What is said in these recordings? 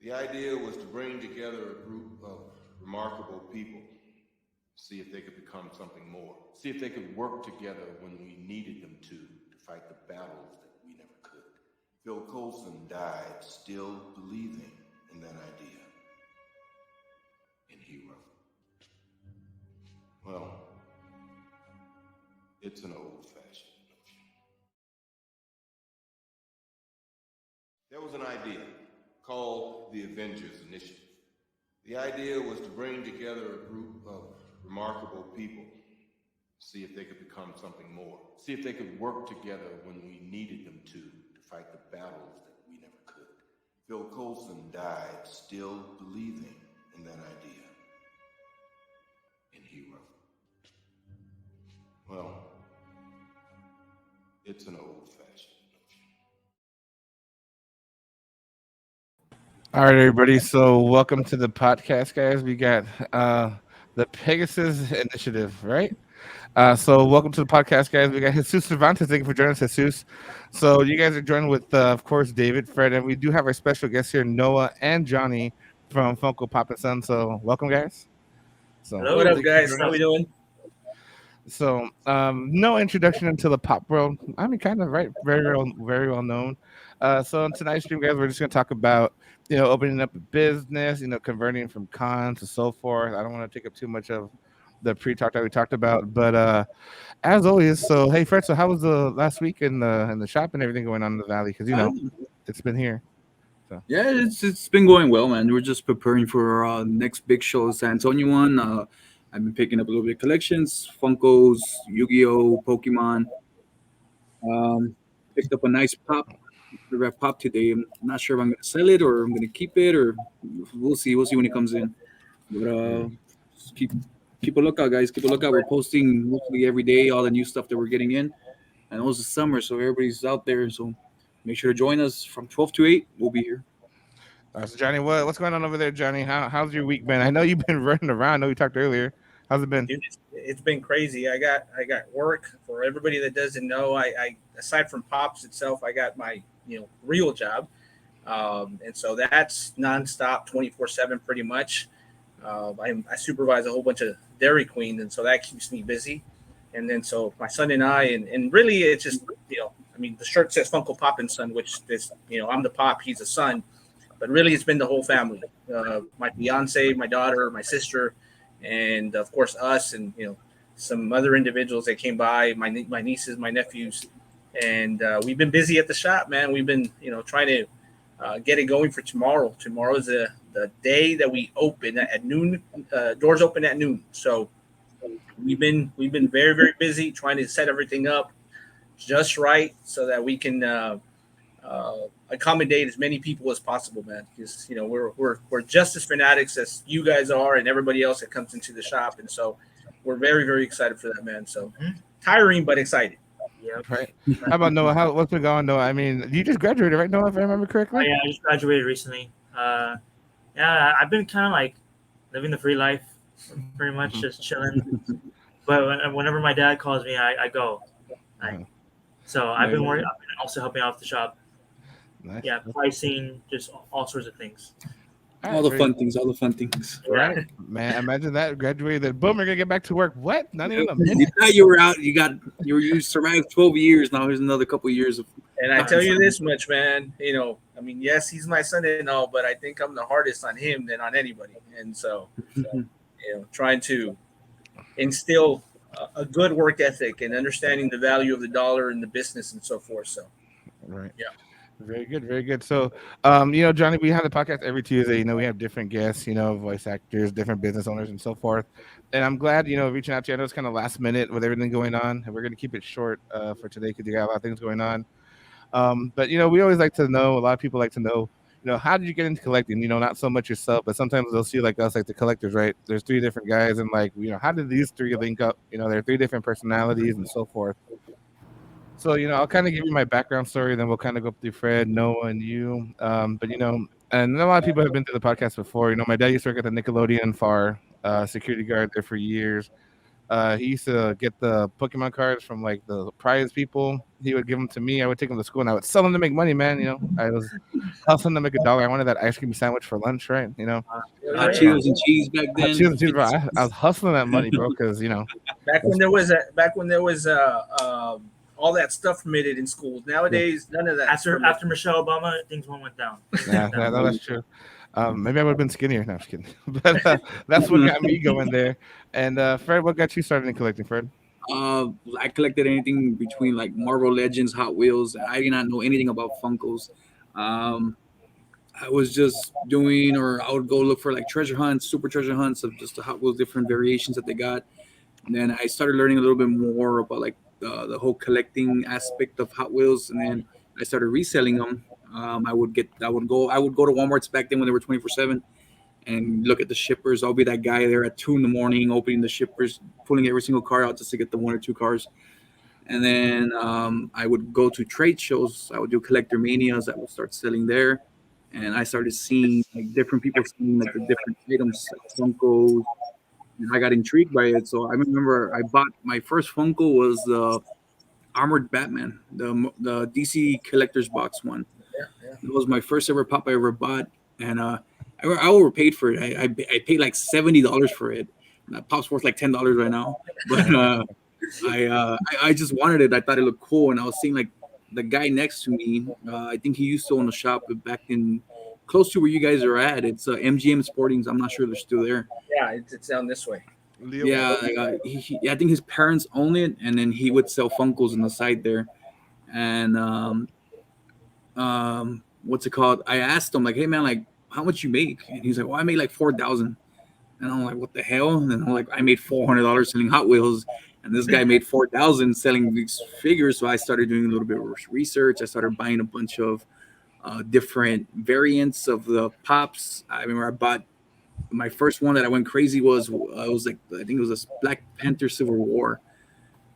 The idea was to bring together a group of remarkable people, see if they could become something more, see if they could work together when we needed them to fight the battles that we never could. Phil Coulson died still believing in that idea, in Hero. Well, it's an old-fashioned notion. There was an idea called the Avengers Initiative. The idea was to bring together a group of remarkable people, see if they could become something more, see if they could work together when we needed them to fight the battles that we never could. Phil Coulson died still believing in that idea, in Hero. Well, it's an old-fashioned notion. All right, everybody. So, welcome to the podcast, guys. We got the Pegasus Initiative, right? So, welcome to the podcast, guys. We got Jesus Cervantes. Thank you for joining us, Jesus. So, you guys are joined with, of course, David, Fred, and we do have our special guests here, Noah and Johnny from Funko Pop and Sons. So, welcome, guys. So, What up, thank you for guys? joining How we us. doing? So, no introduction into the pop world. I mean, kind of right, very well known. So on tonight's stream, guys, we're just gonna talk about opening up a business, converting from cons to so forth. I don't want to take up too much of the pre-talk that we talked about, but as always, so hey, Fred, so how was the last week in the shop and everything going on in the valley? Because it's been here. So Yeah, it's been going well, man. We're just preparing for our next big show, San Antonio one. I've been picking up a little bit of collections, Funkos, Yu-Gi-Oh, Pokemon. Picked up a nice red pop today. I'm not sure if I'm gonna sell it or I'm gonna keep it, or we'll see. We'll see when it comes in. But just keep a lookout, guys. Keep a lookout. We're posting mostly every day all the new stuff that we're getting in. And it was the summer, so everybody's out there. So make sure to join us from 12 to 8. We'll be here. so Johnny, what's going on over there, Johnny? How's your week been? I know you've been running around. I know we talked earlier. How's it been? Dude, it's been crazy. I got work. For everybody that doesn't know, I aside from Pops itself, I got my real job, and so that's nonstop, 24/7, pretty much. I supervise a whole bunch of Dairy Queens, and so that keeps me busy. And then so my son and I, and really it's just I mean the shirt says Funko Pop and Son, which is I'm the pop, he's the son, but really it's been the whole family. My fiance, my daughter, my sister, and of course us, and some other individuals that came by, my nieces, my nephews, and we've been busy at the shop, man. We've been trying to get it going for tomorrow. Tomorrow is the day that we open at noon. Doors open at noon, so we've been very very busy trying to set everything up just right so that we can accommodate as many people as possible, man. Because we're just as fanatics as you guys are and everybody else that comes into the shop, and so we're very very excited for that, man. So tiring but excited. Yep. Right. How about Noah? What's been going, Noah? I mean, you just graduated, right, Noah? If I remember Oh correctly. yeah, I just graduated recently. Yeah, I've been kind of like living the free life, pretty much just chilling. But whenever my dad calls me, I go. Like, so I've been working. I've been also helping out the shop. Nice. Yeah, pricing, just all sorts of things. All the fun things, all the fun things. Right, man. Imagine that graduated, then boom, you're gonna get back to work. What? Not even a minute. You thought you were out. You survived 12 years. Now here's another couple of years of. And I tell you this much, man. I mean, yes, he's my son and all, but I think I'm the hardest on him than on anybody. And so, trying to instill a good work ethic and understanding the value of the dollar and the business and so forth. So, Right. yeah. Very good, very good. So, Johnny, we have the podcast every Tuesday. We have different guests, voice actors, different business owners, and so forth. And I'm glad, reaching out to you. I know it's kind of last minute with everything going on, and we're going to keep it short for today because you got a lot of things going on. But we always like to know. A lot of people like to know. How did you get into collecting? Not so much yourself, but sometimes they'll see like us, like the collectors, right? There's three different guys, and like, how did these three link up? There are three different personalities and so forth. So, I'll kind of give you my background story, then we'll kind of go through Fred, Noah, and you. But, and a lot of people have been to the podcast before. My dad used to work at the Nickelodeon for security guard there for years. He used to get the Pokemon cards from like the prize people. He would give them to me. I would take them to school and I would sell them to make money, man. I was hustling to make $1. I wanted that ice cream sandwich for lunch, right? Hot Yeah. Cheetos and cheese back then. Bro. I was hustling that money, bro, because Back when there was all that stuff permitted in schools. Nowadays, none of that. After Michelle Obama, things went down. yeah, no, that's true. Maybe I would have been skinnier. No, I'm just kidding. But that's what got me going there. And Fred, what got you started in collecting, Fred? I collected anything between like Marvel Legends, Hot Wheels. I did not know anything about Funkos. Um, I was just doing, or I would go look for like treasure hunts, super treasure hunts of just the Hot Wheels, different variations that they got. And then I started learning a little bit more about like the whole collecting aspect of Hot Wheels, and then I started reselling them. I would go to Walmart's back then when they were 24/7, and look at the shippers. I'll be that guy there at 2 a.m. opening the shippers, pulling every single car out just to get the one or two cars. And then I would go to trade shows. I would do collector manias. I would start selling there, and I started seeing like different people selling like the different items, like Funkos, and I got intrigued by it. So I remember I bought my first Funko was the Armored Batman, the DC Collector's Box one. Yeah. It was my first ever pop I ever bought, and I overpaid for it. I paid like $70 for it. That pop's worth like $10 right now, but I just wanted it. I thought it looked cool, and I was seeing like the guy next to me. I think he used to own a shop back in close to where you guys are at. It's MGM Sportings. I'm not sure they're still there. Yeah, it's down this way. Yeah, I think his parents own it, and then he would sell Funkos on the side there. And what's it called? I asked him like, "Hey man, like, how much you make?" And he's like, "Well, I made like 4,000." And I'm like, "What the hell?" And then I'm like, "I made $400 selling Hot Wheels, and this guy made 4,000 selling these figures." So I started doing a little bit of research. I started buying a bunch of different variants of the pops. I remember I bought my first one that I went crazy was like, I think it was a Black Panther Civil War.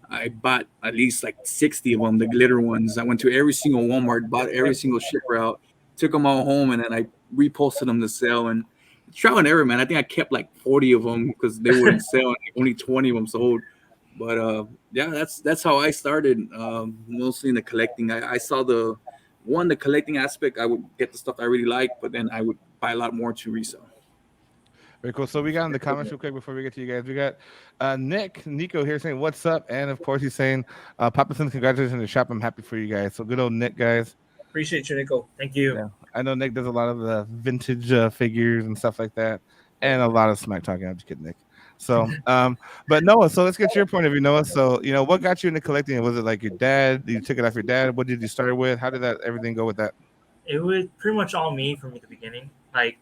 I bought at least like 60 of them, the glitter ones. I went to every single Walmart, bought every single shipper out, took them all home, and then I reposted them to sell. And it's trial and error, man. I think I kept like 40 of them because they wouldn't sell, and only 20 of them sold. But yeah, that's how I started, mostly in the collecting. I saw the collecting aspect. I would get the stuff I really like, but then I would buy a lot more to resell. Very cool. So we got in the comments real quick before we get to you guys. We got Nico here saying, "What's up?" And of course, he's saying, "Papa Sons, congratulations on the shop. I'm happy for you guys." So good old Nick, guys. Appreciate you, Nico. Thank you. Yeah. I know Nick does a lot of the vintage figures and stuff like that, and a lot of smack talking. I'm just kidding, Nick. So, but Noah, so let's get your point of view, Noah. So, what got you into collecting? Was it like your dad? You took it off your dad? What did you start with? How did everything go with that? It was pretty much all me from the beginning. Like,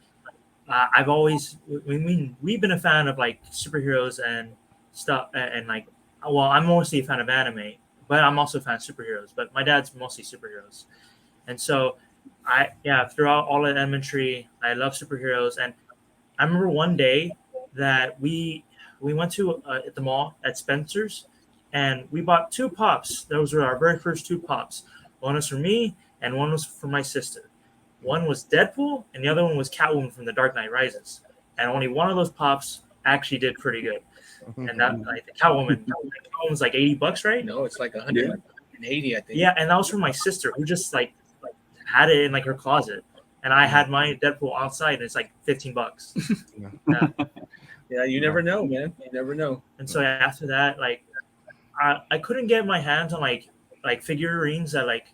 we've been a fan of like superheroes and stuff, and like, well, I'm mostly a fan of anime, but I'm also a fan of superheroes. But my dad's mostly superheroes, and so throughout all of elementary, I love superheroes. And I remember one day that we went to at the mall at Spencer's, and we bought 2 pops. Those were our very first 2 pops. One was for me, and one was for my sister. One was Deadpool, and the other one was Catwoman from The Dark Knight Rises. And only one of those pops actually did pretty good. And that, like, the Catwoman's like $80, right? No, it's like 180, I think. Yeah, and that was from my sister, who just like had it in like her closet. And I had my Deadpool outside, and it's like $15. Yeah. Yeah, you never know, man. You never know. And so after that, like, I couldn't get my hands on like figurines that like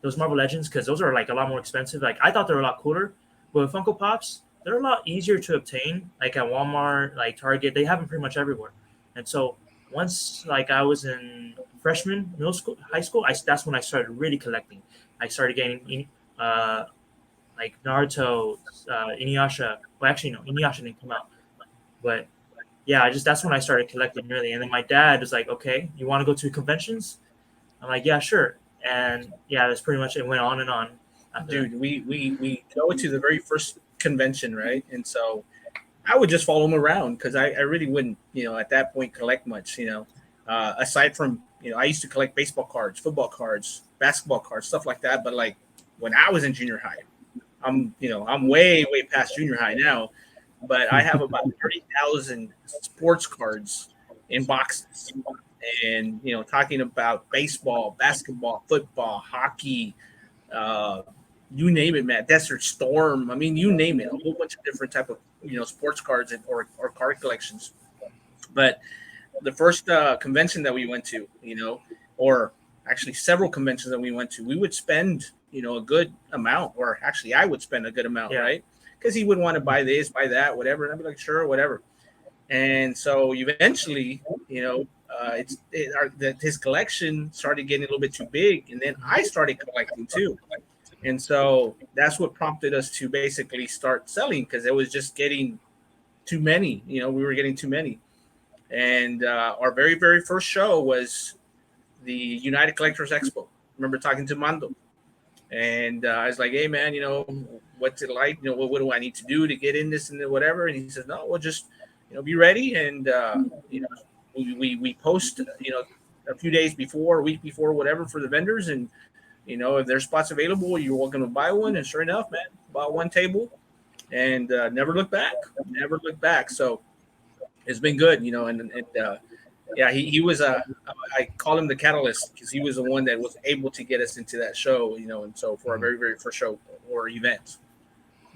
those Marvel Legends, because those are like a lot more expensive. Like, I thought they were a lot cooler, but Funko Pops, they're a lot easier to obtain. Like at Walmart, like Target, they have them pretty much everywhere. And so once like I was in freshman, middle school, high school, that's when I started really collecting. I started getting like Naruto, Inuyasha. Well, actually, no, Inuyasha didn't come out. But yeah, that's when I started collecting really. And then my dad was like, "Okay, you want to go to conventions?" I'm like, "Yeah, sure." And yeah, that's pretty much it. Went on and on. Dude, we go to the very first convention, right? And so I would just follow him around because I really wouldn't, at that point collect much, aside from, I used to collect baseball cards, football cards, basketball cards, stuff like that. But like when I was in junior high, I'm way past junior high now, but I have about 30,000 sports cards in boxes, and talking about baseball, basketball, football, hockey, uh, you name it, man. Desert Storm. I mean, you name it. A whole bunch of different type of sports cards or card collections. But the first convention that we went to, or actually several conventions that we went to, we would spend a good amount, or actually I would spend a good amount, Yeah. right? Because he would want to buy this, buy that, whatever, and I'd be like, sure, whatever. And so eventually, his collection started getting a little bit too big, and then I started collecting too. And so that's what prompted us to basically start selling, because it was just getting too many. We were getting too many. And our very, very first show was the United Collectors Expo. I remember talking to Mando, and I was like, "Hey, man, what's it like? What do I need to do to get in this and whatever?" And he says, "No, we'll just, be ready, and we post, a few days before, a week before, whatever, for the vendors, and if there's spots available, you're welcome to buy one." And sure enough, man, bought one table, and never looked back. Never looked back. So it's been good, yeah, he was I call him the catalyst, because he was the one that was able to get us into that show, and so for our very, very first show or event.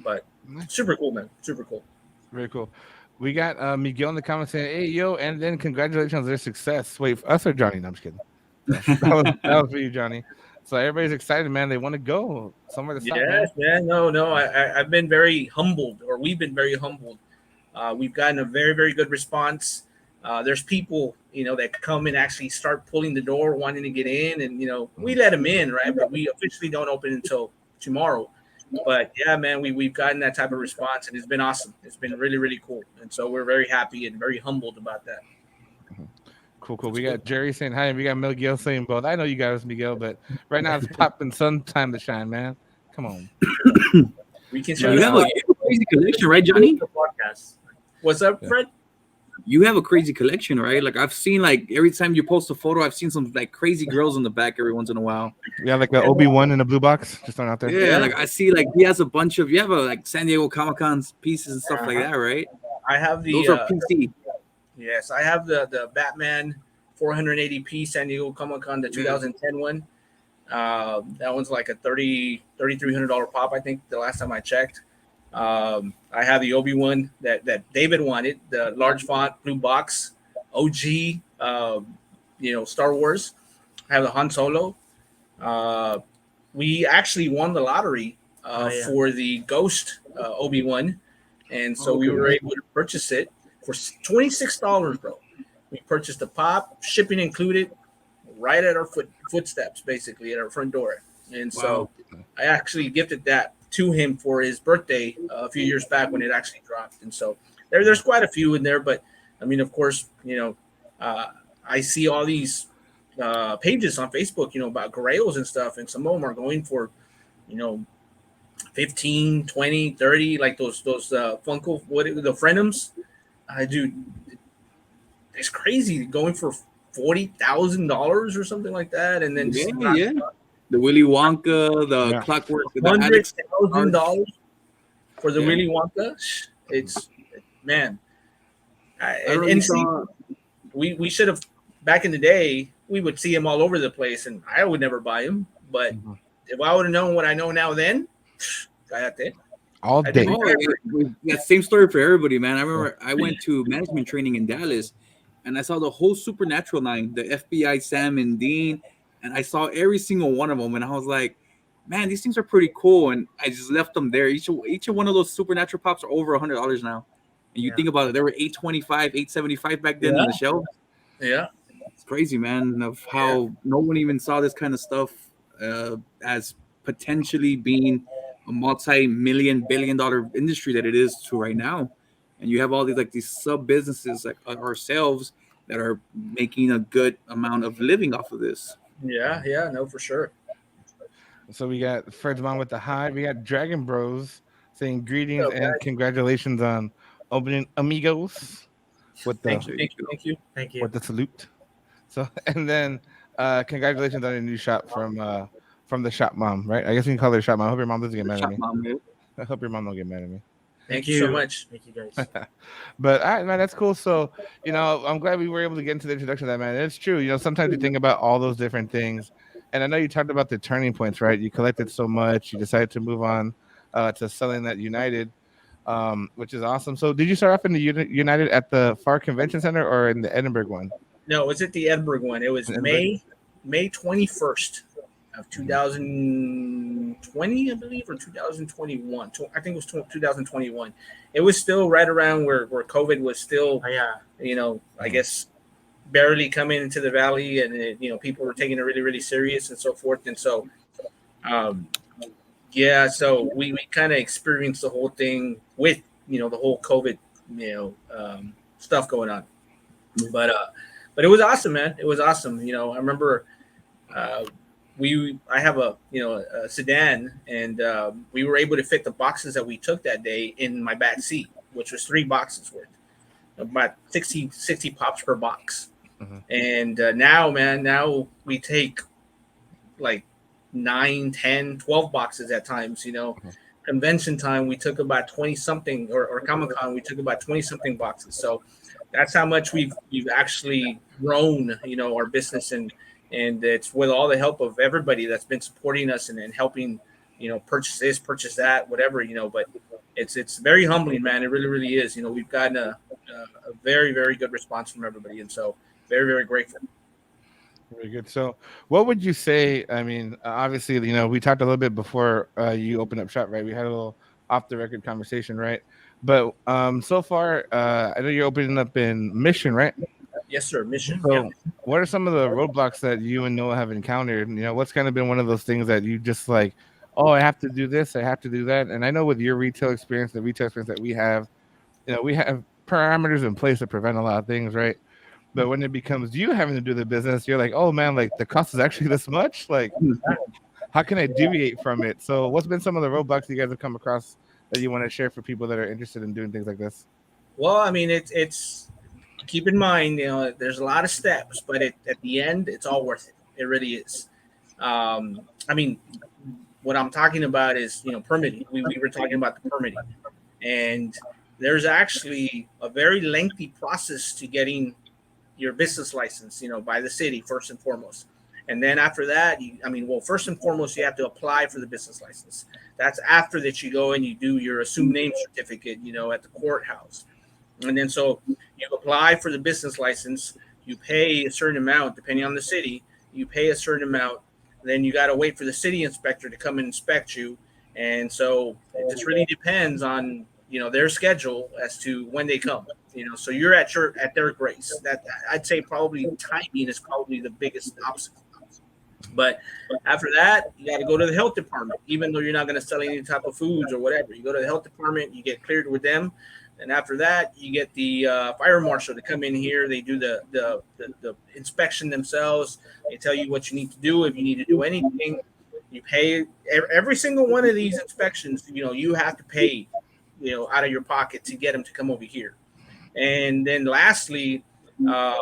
But super cool, man, super cool. Very cool. We got Miguel in the comments saying, "Hey, yo," and then congratulations on their success. Wait, for us or Johnny? No, I'm just kidding. That was for you, Johnny. So everybody's excited, man. They want to go somewhere to stop. Yes, man. No. I've been very humbled, or we've been very humbled. We've gotten a very, very good response. There's people, that come and actually start pulling the door, wanting to get in, and we let them in, right? But we officially don't open until tomorrow. But yeah, man, we've gotten that type of response, and it's been awesome. It's been really, really cool, and so we're very happy and very humbled about that. Cool. We got Jerry saying hi, and we got Miguel saying both. I know you guys, Miguel, but right now it's Pop and Sun time to shine, man. Come on. We can You have a crazy collection, right, Johnny? Podcast. What's up, Fred? You have a crazy collection, right? Like I've seen, like every time you post a photo, I've seen some like crazy girls in the back every once in a while. Yeah, like the Obi-Wan in the blue box, just throwing out there. Yeah, like I see, like he has a bunch of. You have like San Diego Comic-Con pieces and stuff like that, right? I have the. Those are PC. Yes, I have the Batman 480p San Diego Comic-Con, the 2010 one. That one's like a $3,300 pop, I think, the last time I checked. I have the Obi-Wan that David wanted, the large font blue box, OG, Star Wars. I have the Han Solo. We actually won the lottery for the Ghost Obi-Wan, and so we were able to purchase it for $26, bro. We purchased the pop, shipping included, right at our footsteps, basically at our front door. And so I actually gifted that to him for his birthday a few years back when it actually dropped. And so there's quite a few in there, but I mean, of course, I see all these pages on Facebook, about grails and stuff, and some of them are going for, 15, 20, 30, like those Funko, the Friendums. Dude, it's crazy going for $40,000 or something like that, and then the Willy Wonka, the Clockwork, $100,000 for the Willy Wonka. It's man, we should have back in the day. We would see him all over the place, and I would never buy him. But if I would have known what I know now, then all day. Yeah, same story for everybody, man. I remember I went to management training in Dallas, and I saw the whole Supernatural line, the FBI Sam and Dean, and I saw every single one of them, and I was like, man, these things are pretty cool, and I just left them there. Each one of those Supernatural pops are over $100 now, and you think about it, they were $825, $875 back then on the shelf. Yeah, it's crazy, man, of how no one even saw this kind of stuff as potentially being a multi-million billion-dollar industry that it is to right now. And you have all these sub businesses like ourselves that are making a good amount of living off of this. Yeah, no, for sure. So we got Fred's mom with the hi. We got Dragon Bros saying greetings and congratulations on opening Amigos with the thank you with the salute. So and then congratulations on a new shop from the shop mom, right? I guess we can call her shop mom. I hope your mom doesn't get mad at me. I hope your mom don't get mad at me. Thank you so much. Thank you guys. But all right, man, that's cool. So, I'm glad we were able to get into the introduction of that, man. It's true. Sometimes you think about all those different things. And I know you talked about the turning points, right? You collected so much, you decided to move on to selling that United, which is awesome. So, did you start off in the United at the Far Convention Center or in the Edinburgh one? No, it was at the Edinburgh one. It was May 21st of 2020, I believe, or 2021. I think it was 2021. It was still right around where COVID was still, I guess, barely coming into the valley, and people were taking it really, really serious and so forth. And so, so we kind of experienced the whole thing with the whole COVID stuff going on, but it was awesome, man. It was awesome. I remember I have a sedan, and we were able to fit the boxes that we took that day in my back seat, which was 3 boxes worth, about 60 pops per box. Mm-hmm. And now we take like 9, 10, 12 boxes at times. Mm-hmm. Convention time we took about 20 something, or Comic-Con we took about 20 something boxes. So that's how much we've actually grown, our business, and it's with all the help of everybody that's been supporting us and helping, purchase this, purchase that, whatever, but it's very humbling, man. It really, really is. We've gotten a very, very good response from everybody, and so very, very grateful. Very good. So what would you say? I mean, obviously, we talked a little bit before you opened up shop, right? We had a little off the record conversation, right? But so far, I know you're opening up in Mission, right? Yes, sir. Mission. So what are some of the roadblocks that you and Noah have encountered? What's kind of been one of those things that you just like, oh, I have to do this, I have to do that? And I know with your retail experience, the retail experience that we have parameters in place to prevent a lot of things, right? But when it becomes you having to do the business, you're like, oh man, like the cost is actually this much. Like, how can I deviate from it? So what's been some of the roadblocks you guys have come across that you want to share for people that are interested in doing things like this? Well, I mean, it's keep in mind, there's a lot of steps, but at the end, it's all worth it. It really is. I mean, what I'm talking about is, permitting. We were talking about the permitting, and there's actually a very lengthy process to getting your business license, by the city first and foremost. And then after that, first and foremost, you have to apply for the business license. That's after that you go and you do your assumed name certificate, at the courthouse. And then so you apply for the business license, you pay a certain amount, depending on the city, you pay a certain amount. Then you got to wait for the city inspector to come and inspect you. And so it just really depends on, their schedule as to when they come. So you're at their grace. That I'd say probably timing is probably the biggest obstacle. But after that, you got to go to the health department, even though you're not going to sell any type of foods or whatever. You go to the health department, you get cleared with them, and after that, you get the fire marshal to come in here. They do the inspection themselves. They tell you what you need to do. If you need to do anything, you pay every single one of these inspections. You have to pay, out of your pocket to get them to come over here. And then lastly, I'm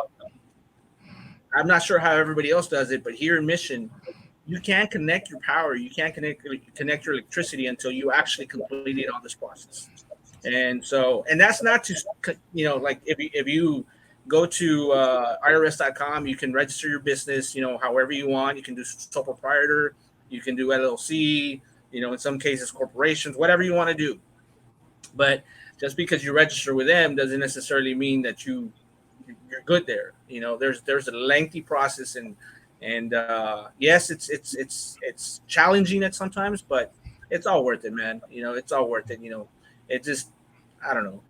not sure how everybody else does it, but here in Mission, you can't connect your power. You can't connect your electricity until you actually completed all this process. And so, and that's not to, like if you go to IRS.com, you can register your business, however you want. You can do sole proprietor, you can do LLC, in some cases corporations, whatever you want to do. But just because you register with them doesn't necessarily mean that you're good there. There's a lengthy process, and yes, it's challenging at sometimes, but it's all worth it, man. It's all worth it. It just, I don't know.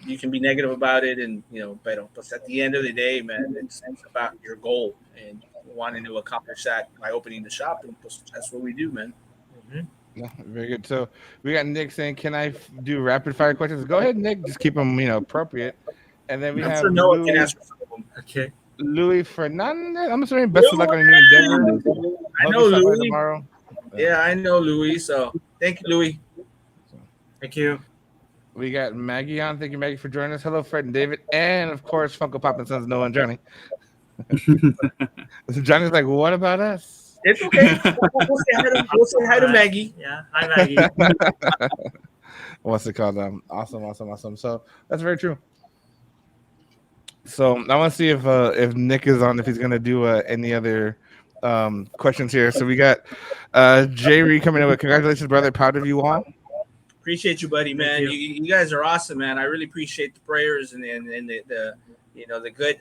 You can be negative about it, and but at the end of the day, man, it's about your goal and wanting to accomplish that by opening the shop, and that's what we do, man. Mm-hmm. Yeah, very good. So we got Nick saying, "Can I do rapid fire questions?" Go ahead, Nick. Just keep them, appropriate. And then we have Noah Louis, can answer some of them. Okay. Louis Fernandez. I'm sorry. Best of luck on your new endeavor. I Hope know you stop by Louis. tomorrow. Yeah, I know Louis. So thank you, Louis. Thank you. We got Maggie on. Thank you, Maggie, for joining us. Hello, Fred and David, and of course, Funko Pop and Sons, Noah and Johnny. Johnny's like, what about us? It's okay. We'll say hi to Maggie. Yeah. Hi, Maggie. what's it called? Awesome. So that's very true. So I want to see if Nick is on, if he's gonna do any other questions here. So we got Jay Reed coming in with congratulations, brother. Proud of you all. Appreciate you, buddy, man. you. You guys are awesome, man. I really appreciate the prayers and the the good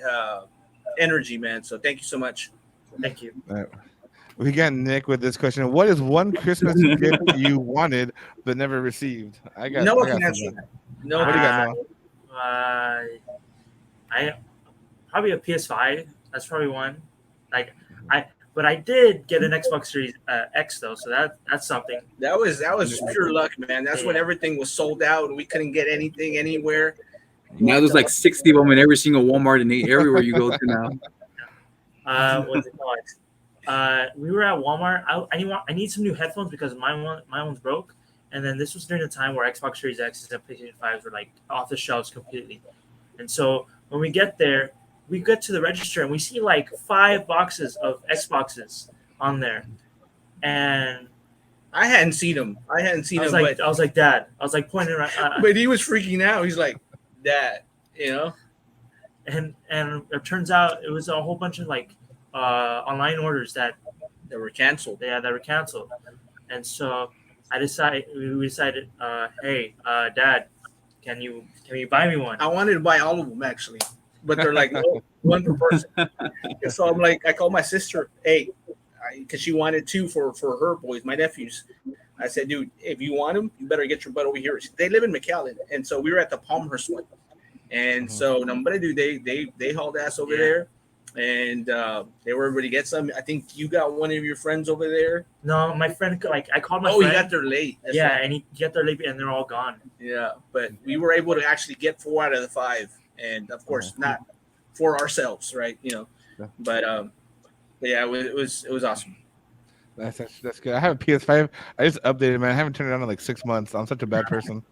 energy, man. So thank you so much. Thank you. We got Nick with this question. What is one Christmas gift you wanted but never received? Noah can some answer of that. that. What do you got, Noah? I probably a PS5. That's probably one. But I did get an Xbox Series X though, so that's something. That was pure luck, man. That's when everything was sold out and we couldn't get anything anywhere. Now there's like 60 of them in every single Walmart and everywhere you go to now. What's it called? We were at Walmart. I need some new headphones because my one's broke. And then this was during the time where Xbox Series X and PlayStation 5s were like off the shelves completely. And so when we get there, we get to the register and we see like 5 boxes of Xboxes on there. And I hadn't seen him. I was like, Dad. I was like pointing around. But he was freaking out. He's like, Dad, And it turns out it was a whole bunch of like online orders that were canceled. Yeah, that were canceled. And so we decided, hey, Dad, can you buy me one? I wanted to buy all of them actually, but they're like, no, one per person. And so I'm like, I called my sister, hey, because she wanted 2 for her boys, my nephews. I said, dude, if you want them, you better get your butt over here. They live in McAllen, and so we were at the Palmhurst one. And so, what I do, they hauled ass over there, and they were able to get some. I think you got one of your friends over there. No, my friend, I called my friend. Oh, he got there late. That's right. And he got there late, and they're all gone. Yeah, but we were able to actually get 4 out of the 5, and of course, not for ourselves, right? But yeah, it was awesome. That's good. I have a PS5. I just updated, man. I haven't turned it on in like 6 months. I'm such a bad person.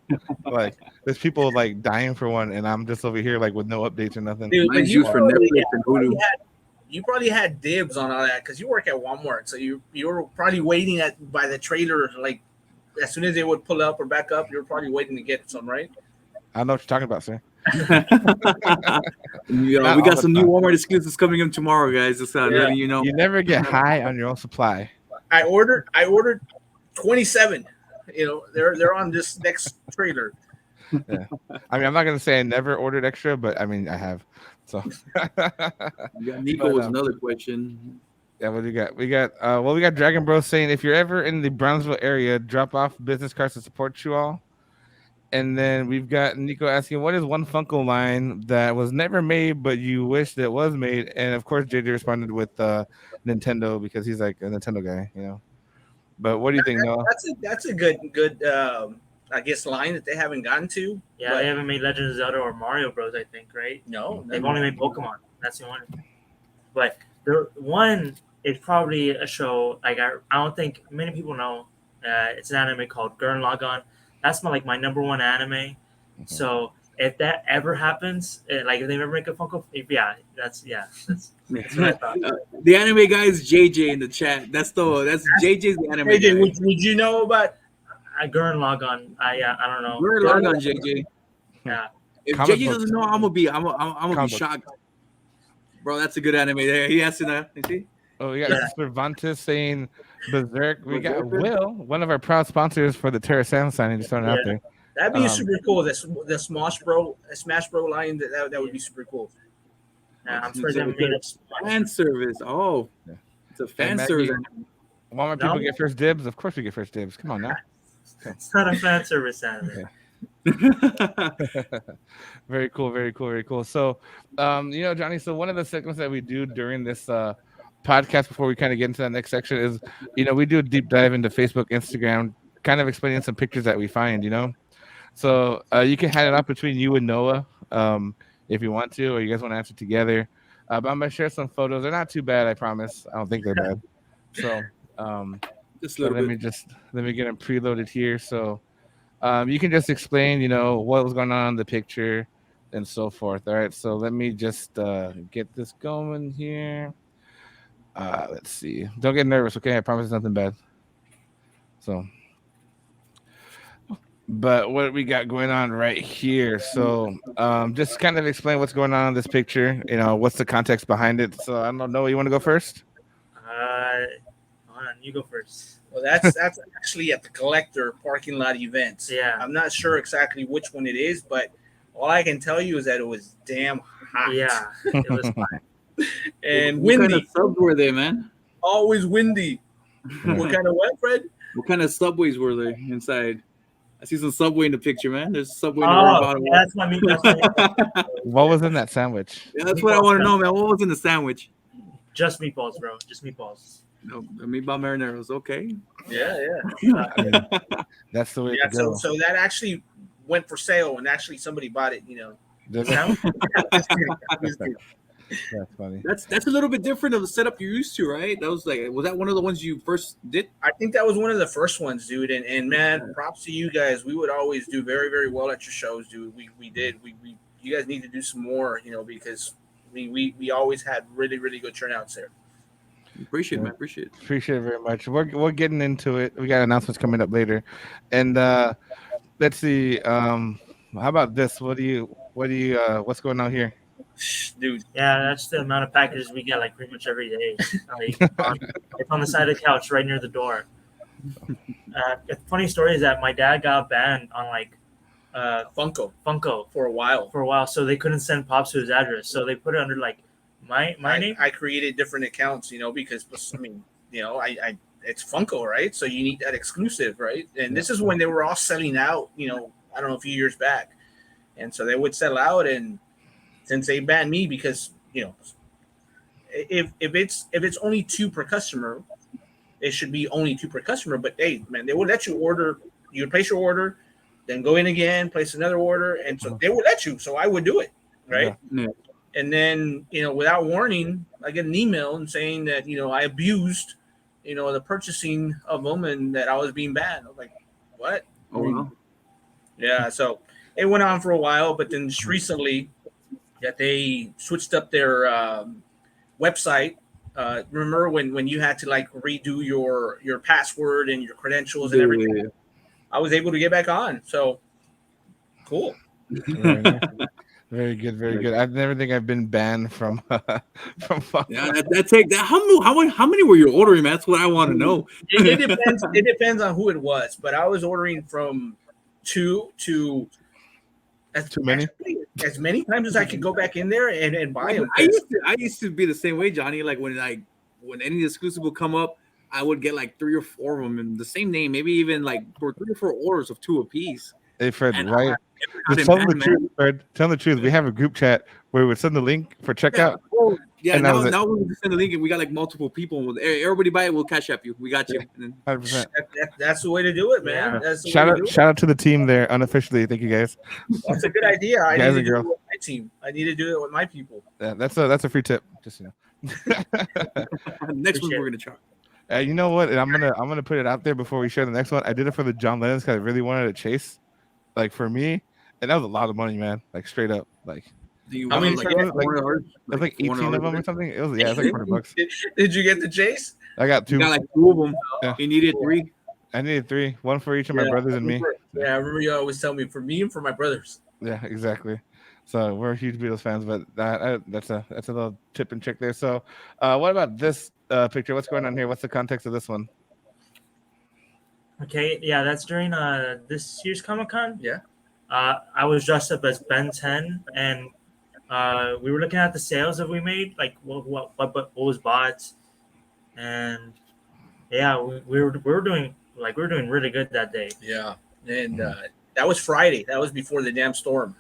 Like, there's people like dying for one, and I'm just over here like with no updates or nothing. Dude, but you probably had dibs on all that because you work at Walmart, so you were probably waiting by the trailer, like as soon as they would pull up or back up, you were probably waiting to get some, right? I know what you're talking about, sir. We got some new Walmart exclusives coming in tomorrow, guys. Just letting you know. You never get high on your own supply. I ordered 27. They're on this next trailer. Yeah. I mean, I'm not gonna say I never ordered extra, but I mean I have. So Nico was another question. Yeah, what do you got? We got Dragon Bros saying if you're ever in the Brownsville area, drop off business cards to support you all. And then we've got Nico asking, what is one Funko line that was never made but you wish that was made? And of course, JJ responded with Nintendo because he's like a Nintendo guy, But what do you think, Noah? That's a good I guess line that they haven't gotten to. Yeah, they haven't made Legend of Zelda or Mario Bros. I think, right? No, they've only made Pokemon. That's the one. But the one is probably a show like I don't think many people know. It's an anime called Gurren Lagann. That's my number one anime. Mm-hmm. So if that ever happens, like if they ever make a Funko, that's what I thought. The anime guy is JJ in the chat. That's JJ's the anime JJ, guy. Would you know about Gurren Lagann? I don't know. Gurren Lagann, JJ. Yeah. If JJ doesn't know, I'm gonna be shocked. Bro, that's a good anime there. He has to know. You see? Oh, we got Cervantes saying Berserk. We got Will, one of our proud sponsors for the Terra Sam signing, just throwing it out there. That'd be super cool. The Smash Bro line that would be super cool. Yeah, I'm sure they made it. Fan service. Oh, it's a fan service. Want my people get first dibs? Of course we get first dibs. Come on now. It's not a fan service anime. Very cool. So, Johnny. So one of the segments that we do during this podcast before we kind of get into that next section is, we do a deep dive into Facebook, Instagram, kind of explaining some pictures that we find. So you can hand it off between you and Noah if you want to, or you guys want to answer together. But I'm gonna share some photos. They're not too bad, I promise. I don't think they're bad. So let me get them preloaded here. So you can just explain, what was going on in the picture and so forth. All right. So let me just get this going here. Let's see. Don't get nervous, okay? I promise it's nothing bad. So But what we got going on right here? So, just kind of explain what's going on in this picture. What's the context behind it? So, I don't know. You want to go first? Hold on, you go first. Well, that's actually at the collector parking lot events. Yeah. I'm not sure exactly which one it is, but all I can tell you is that it was damn hot. Yeah, it was fine. And What kind windy. of subs were they, man? Always windy. What kind of what, Fred? What kind of subways were they inside? I see some Subway in the picture, man. There's a Subway in the Oh, bottom. yeah, that's what I mean. That's what What was in that sandwich? Yeah, that's what I want to know, man. What was in the sandwich? Just meatballs, bro. Just meatballs. No, meatball marineros. Okay. Yeah. I mean, that's the way Yeah. to go. So that actually went for sale, and actually somebody bought it. Does it? That's funny. That's a little bit different of the setup you're used to, right? Was that one of the ones you first did? I think that was one of the first ones, dude. And man, props to you guys. We would always do very, very well at your shows, dude. We did. You guys need to do some more, because we always had really, really good turnouts there. Appreciate it, man. Appreciate it. Appreciate it very much. We're getting into it. We got announcements coming up later, and let's see. How about this? What's going on here? Dude, Yeah, that's the amount of packages we get like pretty much every day. It's on the side of the couch right near the door. A funny story is that my dad got banned on Funko Funko for a while. so they couldn't send pops to his address. So they put it under like my name. I created different accounts, because I it's Funko, right? So you need that exclusive, right? And this is when they were all selling out, I don't know, a few years back, and so they would sell out. And since they banned me because if it's only 2 per customer, it should be only 2 per customer. But hey, man, they would let you order. You would place your order, then go in again, place another order, and so they would let you. So I would do it, right? Yeah. And then, without warning, I get an email and saying that, I abused, the purchasing of them and that I was being banned. I was like, what? Oh, wow. Yeah. So it went on for a while, but then just recently that they switched up their website. Remember when you had to redo your password and your credentials and everything? Yeah. I was able to get back on. So cool. Very good, very good. I never think I've been banned from Funko. Yeah, that. How many were you ordering, man? That's what I want to know. It depends. It depends on who it was, but I was ordering from 2 to Too many? as many times as I could go back in there and buy them. I used to be the same way, Johnny. Like when any exclusive would come up, I would get like 3 or 4 of them in the same name, maybe even for 3 or 4 orders of 2 apiece. Hey, Fred, And right? Just tell them the truth, Fred. Tell them the truth. We have a group chat where we would send the link for checkout. Yeah, And now we just send the link and we got like multiple people. Everybody buy it, we'll cash app you. We got you. And then, 100%. That's the way to do it, man. Yeah. That's the Shout way out, to do shout out to the team there unneexpectedly. Thank you guys. it. That's a good idea. I Guys need to and do it girls. with my team. I need to do it with my people. Yeah, that's a free tip. Just next one we're gonna charge. You know what? And I'm gonna put it out there before we share the next one. I did it for the John Lennon's because I really wanted to chase, for me, and that was a lot of money, man. Straight up, How many it was like 18 of them or something. It was like $100. Did you get the chase? I got 2. You got like 2 of them. Yeah. You needed 3. I needed 3, 1 for each of my brothers and me. Yeah, I remember you always tell me for me and for my brothers. Yeah, exactly. So we're huge Beatles fans, but that's a little tip and trick there. So, what about this picture? What's going on here? What's the context of this one? Okay, yeah, that's during this year's Comic-Con. Yeah. I was dressed up as Ben 10, and we were looking at the sales that we made, like what was bought, and yeah, we were doing really good that day. Yeah, and that was Friday. That was before the damn storm.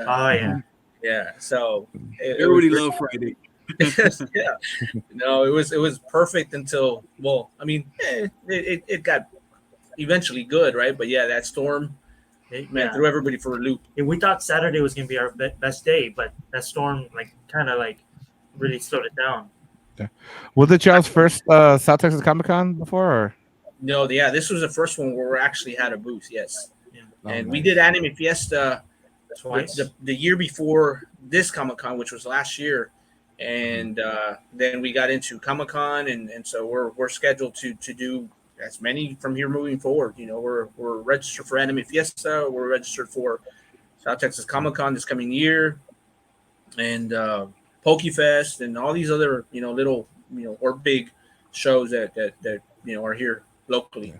Oh yeah. Yeah. So Everybody loved Friday. Yeah. No, it was perfect until it got eventually good, right? But yeah, that storm threw everybody for a loop. Yeah, we thought Saturday was gonna be our best day, but that storm kind of really slowed it down. Yeah. Was it y'all's first South Texas Comic Con before? Or? No, yeah, this was the first one where we actually had a booth. Yes, Yeah. And we did Anime Fiesta Twice. the year before this Comic Con, which was last year, and then we got into Comic Con, and so we're scheduled to do as many from here moving forward. We're registered for Anime Fiesta. We're registered for South Texas Comic Con this coming year, and PokeFest, and all these other little or big shows that are here locally.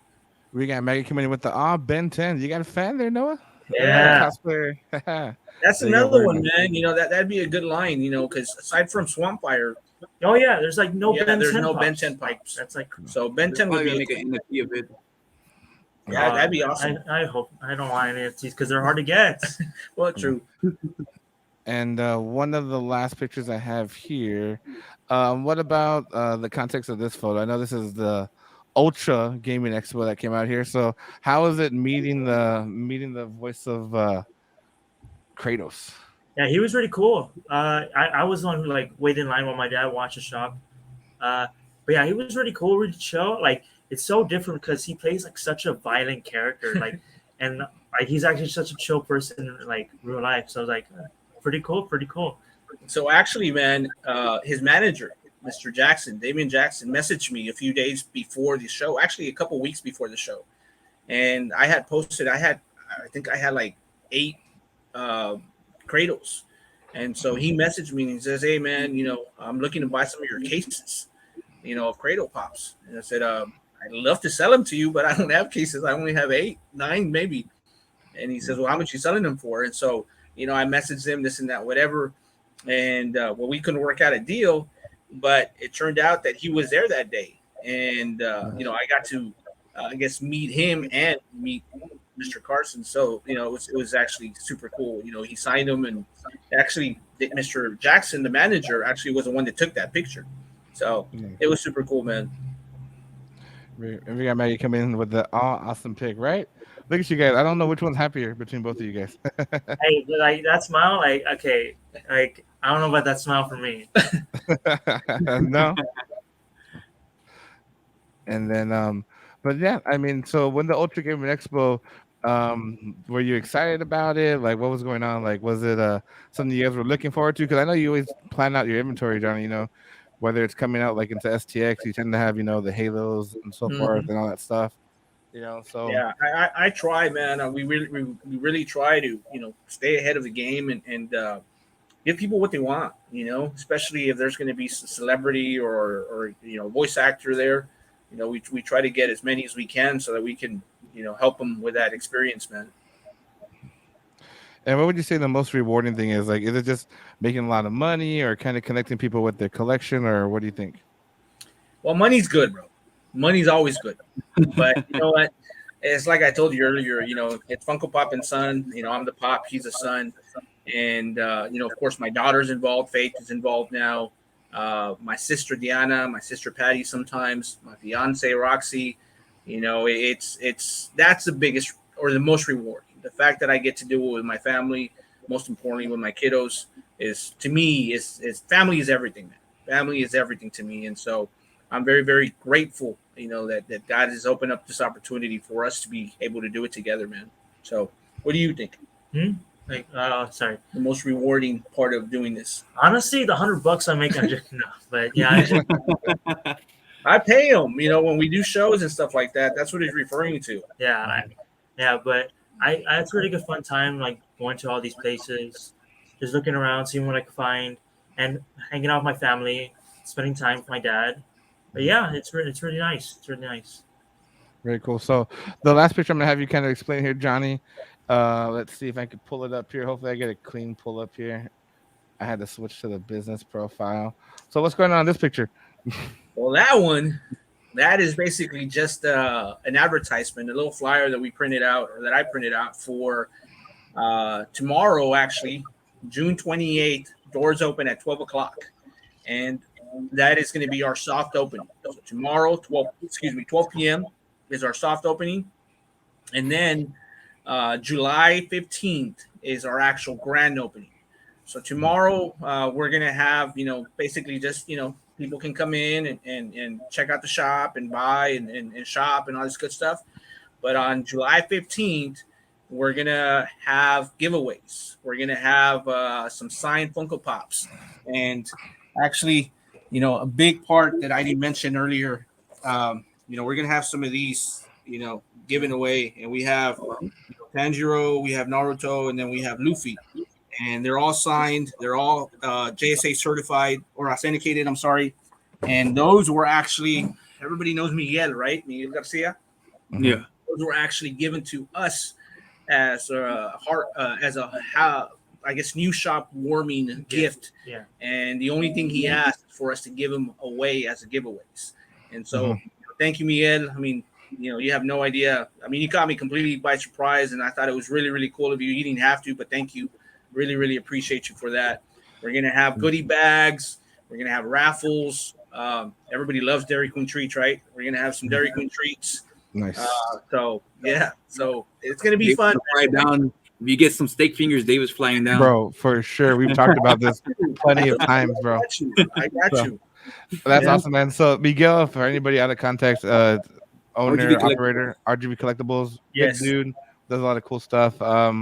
We got Maggie coming in with the Ben 10. You got a fan there, Noah? Yeah. Cosplayer. That's There you go, another very one, nice. man. That'd be a good line, because aside from Swampfire, Oh yeah, there's like no Ben there's 10 no Ben pops. 10 pipes. That's like So Ben 10 would Probably be gonna make an NFT of it. that'd be awesome. I hope I don't want NFTs because they're hard to get. Well, true. And one of the last pictures I have here. What about the context of this photo? I know this is the Ultra Gaming Expo that came out here. So how is it meeting the voice of Kratos? Yeah, he was really cool. I was the one who like waited in line while my dad watched the shop. But yeah, he was really cool, really chill. Like it's so different because he plays like such a violent character, like, and like he's actually such a chill person in like real life. So I was like, pretty cool. So actually, man, his manager, Mr. Jackson, Damian Jackson, messaged me a few days before the show, actually a couple weeks before the show. And I had posted, I think I had like 8 Kratos. And so he messaged me and he says, hey, man, I'm looking to buy some of your cases, of Kratos Pops. And I said, I'd love to sell them to you, but I don't have cases. I only have 8, 9 maybe. And he says, well, how much are you selling them for? And so, I messaged him this and that, whatever. And we couldn't work out a deal, but it turned out that he was there that day. And, I got to, I guess, meet him and meet Mr. Carson. So, it was actually super cool. He signed him, and actually Mr. Jackson, the manager, actually was the one that took that picture. So it was super cool, man. And we got Maggie coming in with the awesome pick, right? Look at you guys. I don't know which one's happier between both of you guys. Hey, but, like that smile, like okay, like I don't know about that smile for me. No. And then, but yeah, I mean, so when the Ultra Gaming Expo, were you excited about it? Like, what was going on? Like, was it something you guys were looking forward to? Because I know you always plan out your inventory, Johnny. Whether it's coming out like into STX, you tend to have the Halos and so forth and all that stuff. So yeah, I try, man. We really try to stay ahead of the game and give people what they want. Especially if there's going to be a celebrity or voice actor there. We try to get as many as we can so that we can help them with that experience, man. And what would you say the most rewarding thing is? Like, is it just making a lot of money, or kind of connecting people with their collection, or what do you think? Well, money's good, bro. Money's always good. But you know what? It's like I told you earlier, it's Funko Pop and Son. I'm the pop, he's the son. And, of course, my daughter's involved. Faith is involved now. My sister, Diana, my sister, Patty, sometimes, my fiance, Roxy. That's the biggest or the most rewarding. The fact that I get to do it with my family, most importantly with my kiddos, is to me, is family is everything, man. Family is everything to me. And so I'm very, very grateful, that God has opened up this opportunity for us to be able to do it together, man. So what do you think? Like, sorry. The most rewarding part of doing this? Honestly, the $100 I make, I'm just no. But yeah, I pay him, when we do shows and stuff like that. That's what he's referring to. yeah, but I had a really good fun time, like going to all these places, just looking around, seeing what I could find, and hanging out with my family, spending time with my dad. But yeah, it's really nice. It's really nice. Very cool. So the last picture I'm gonna have you kind of explain here, Johnny. Let's see if I could pull it up here. Hopefully I get a clean pull up here. I had to switch to the business profile. So what's going on in this picture? Well, that is basically just an advertisement, a little flyer that we printed out, or that I printed out for tomorrow, actually, June 28th. Doors open at 12 o'clock. And that is going to be our soft opening. So tomorrow, 12 p.m. is our soft opening. And then July 15th is our actual grand opening. So tomorrow we're going to have, basically just, people can come in and check out the shop and buy and shop and all this good stuff. But on July 15th, we're going to have giveaways. We're going to have some signed Funko Pops. And actually, a big part that I didn't mention earlier we're gonna have some of these, given away, and we have Tanjiro, we have Naruto, and then we have Luffy, and they're all signed. They're all JSA certified or authenticated. I'm sorry, and those were actually everybody knows Miguel, right? Miguel Garcia. Yeah. Those were actually given to us as a I guess new shop warming gift. Yeah. And the only thing he asked for us to give him away as a giveaways. And so thank you, Miguel. I mean, you have no idea. I mean, you caught me completely by surprise, and I thought it was really, really cool of you. You didn't have to, but thank you. Really, really appreciate you for that. We're gonna have goodie bags. We're gonna have raffles. Everybody loves Dairy Queen treats, right? We're gonna have some Dairy Queen treats. Nice. So it's gonna be fun. Fly down. If you get some steak fingers, David's flying down. Bro, for sure. We've talked about this plenty of times, bro. I got you. That's awesome, man. So Miguel, for anybody out of context, owner, RGB operator, RGB Collectibles, Yes. good dude, does a lot of cool stuff. A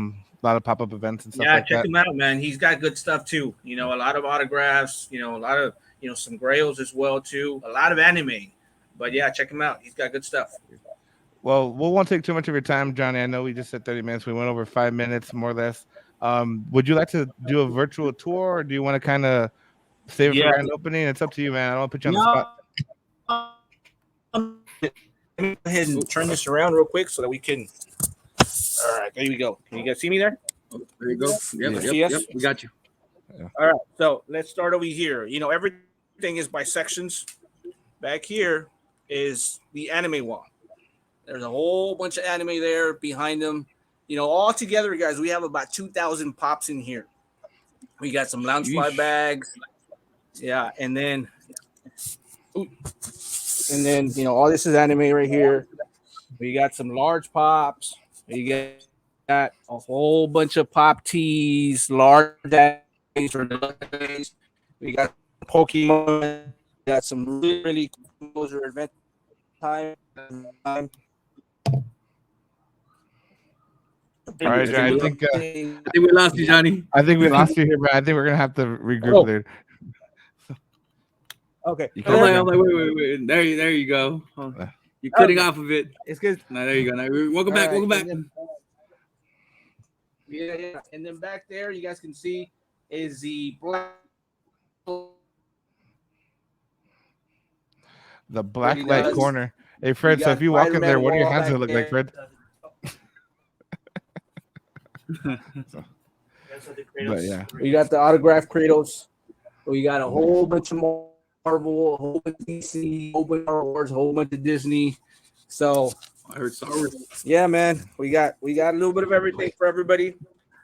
lot of pop-up events and stuff Yeah, like check that. him out, man. He's got good stuff too. A lot of autographs. A lot of some grails as well too. A lot of anime. But yeah, check him out. He's got good stuff. Well, we won't take too much of your time, Johnny. I know we just said 30 minutes. We went over 5 minutes, more or less. Would you like to do a virtual tour, or do you want to kind of save it for grand opening? It's up to you, man. I don't want to put you on the spot. Let me go ahead and turn this around real quick so that we can. All right, there we go. Can you guys see me there? There you go. Yep, See yep, us? yep. We got you. All right, so let's start over here. Everything is by sections. Back here is the anime wall. There's a whole bunch of anime there behind them. All together, guys, we have about 2,000 pops in here. We got some Loungefly bags. Yeah, and then all this is anime right here. We got some large pops. We got a whole bunch of pop tees, large days. We got Pokemon. We got some really, really cool event time. All right, Johnny. I think we lost you, Johnny. I think we lost you here, but I think we're gonna have to regroup there. Okay. I'm like, wait. There you go. You're cutting off of it. It's good. No, there you go. Now, welcome back. All right, Welcome back. Yeah. And then back there, you guys can see is the black light corner. Hey, Fred. So if you walk in there, what do your hands gonna look like, Fred? But yeah, we got the autograph Kratos. We got a whole bunch of Marvel, a whole bunch of DC, a whole bunch of Star Wars, a whole bunch of Disney. So I heard Star Wars. Yeah, man. We got a little bit of everything for everybody.